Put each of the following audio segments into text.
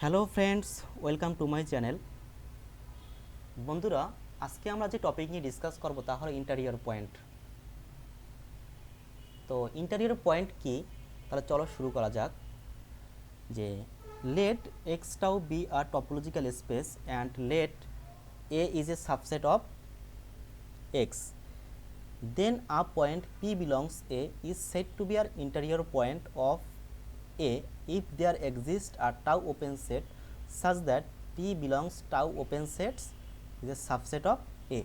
Hello friends, welcome to my channel. বন্ধুরা, আজকে আমরা যে টপিক নিয়ে ডিসকাস করব তা হলো ইন্টারিয়র পয়েন্ট। তো ইন্টারিয়র পয়েন্ট কি, তাহলে চলো শুরু করা যাক। যে let X tau be a topological space and let A is a subset of X, then a point P belongs A is said to be an interior point of A if there exists a tau open set such that P belongs tau open sets is a subset of A।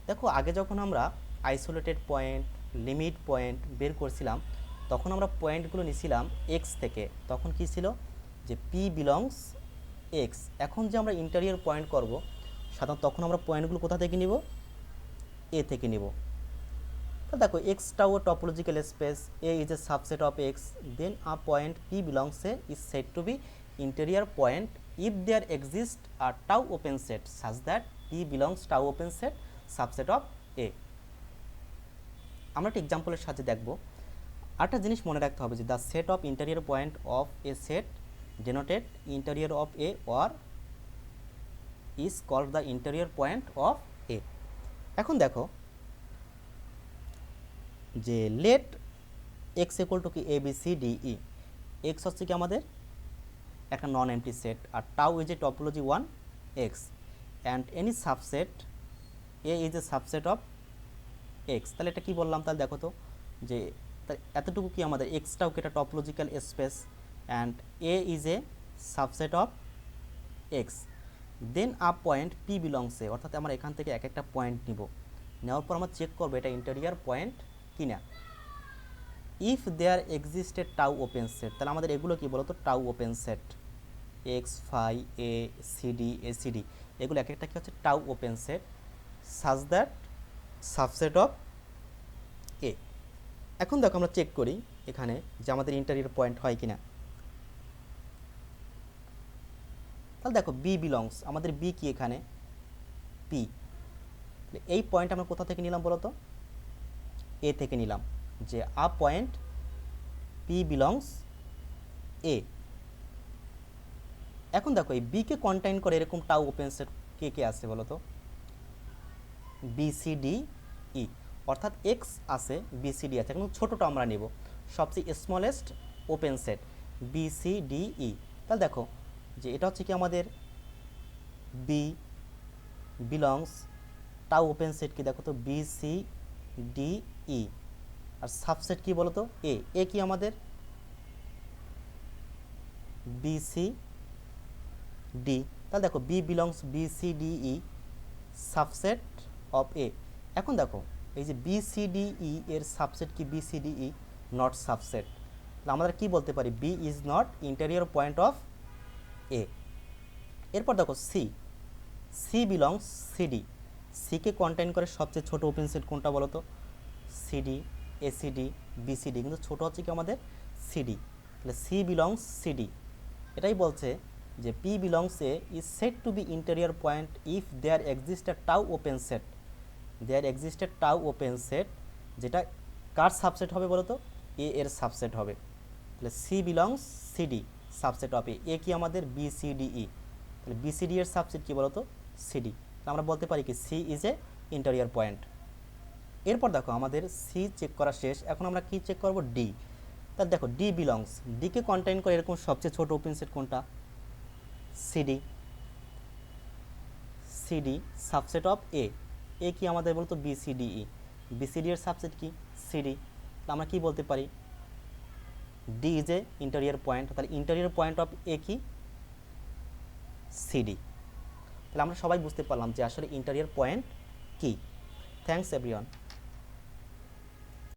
দেখো, আগে যখন আমরা isolated point, limit point বের করছিলাম তখন আমরা পয়েন্টগুলো নিছিলাম এক্স থেকে। তখন কি ছিল যে P belongs এক্স। এখন যে আমরা ইন্টারিয়র পয়েন্ট করব সাধারণত তখন আমরা পয়েন্টগুলো কোথা থেকে নিব? এ থেকে নিব। তো দেখো, X tau topological space, A is a subset of X, then a point P belongs A is said to be interior point if there exist আর tau open set such that P belongs tau open set subset of A. আমরা একটা এক্সাম্পলের সাহায্যে দেখব। একটা জিনিস মনে রাখতে হবে যে the set of interior point of a set denoted interior of A or is called the interior point of A. এখন দেখো যে লেট এক্স ইকুয়াল টু কি A B C D E. X হচ্ছে কি আমাদের একটা নন এমটি সেট, আর tau is a topology on X, and any subset A is a subset of X. তাহলে এটা কি বললাম? তাহলে দেখো তো যে এতটুকু কি আমাদের এক্সটাও কি একটা topological space, and A is a subset of X, then a point P belongs A, অর্থাৎ আমরা এখান থেকে এক একটা পয়েন্ট নিব, নেওয়ার পর আমরা চেক করবো এটা ইন্টেরিয়র পয়েন্ট কিনা। If there existed tau open set, তাহলে আমাদের এগুলো কি বলতো? Tau open set, X phi A CD A CD, এগুলো এক একটা কি হচ্ছে? Tau open set such that subset of A. এখন দেখো আমরা চেক করি এখানে যে আমাদের ইন্টারিয়র পয়েন্ট হয় কিনা। তাহলে দেখো বি বিলংস, আমাদের বি কি এখানে? পি। এই পয়েন্ট আমরা কোথা থেকে নিলাম বলো তো? এ থেকে নিলাম, যে আ পয়েন্ট পি বিলংস এ। এখন দেখো এই বি কে কন্টেইন করে এরকম টাউ ওপেন সেট কে কে আছে বলো তো? বি সি ডি ই, অর্থাৎ এক্স আছে, বি সি ডি আছে, কিন্তু ছোটোটা আমরা নেব, সবচেয়ে smallest open set B C D E. তাহলে দেখো যে এটা হচ্ছে কি আমাদের B belongs tau open set কি দেখো তো? B C D E. আর সাবসেট কি বলো তো? এ। এ কি আমাদের? B C D. তাহলে দেখো B belongs B C D E subset of A. এখন দেখো এই যে বি সি ডি ই এর সাবসেট কি? B C D E not subset. তাহলে আমরা কি বলতে পারি? B is not interior point of A. এরপর দেখো সি, সি বিলংস সিডি। সিকে কন্টেইন করে সবচেয়ে ছোট ওপেন সেট কোনটা বলো তো? সিডি এসিডি বিসিডি, কিন্তু ছোট হচ্ছে কি আমাদের? সিডি। তাহলে সি বিলংস সিডি। এটাই বলছে যে P belongs A is said to be interior point if there exist a tau open set. There existed tau open set, যেটা কার সাবসেট হবে বলো তো? এ এর সাবসেট হবে। তাহলে C belongs CD subset of A. A কি আমাদের? B C D E. তাহলে বি সি ডি এর সাবসেট কি বলো তো? সিডি। আমরা বলতে পারি কি C is a interior point. এরপর দেখো আমাদের সি চেক করা শেষ, এখন আমরা কি চেক করব? ডি। তাহলে দেখো ডি বিলংস, ডিকে কন্টেইন করে এরকম সবচেয়ে ছোট ওপেন সেট কোনটা? CD. CD subset of A. A কি আমাদের বলতো? বিসিডিই। বিসিডি এর সাবসেট কি? সিডি। আমরা কি বলতে পারি? D is a interior point. তাহলে ইন্টেরিয়র পয়েন্ট অফ এ কি? সিডি। তাহলে আমরা সবাই বুঝতে পারলাম যে আসলে ইন্টেরিয়র পয়েন্ট কি। Thanks everyone.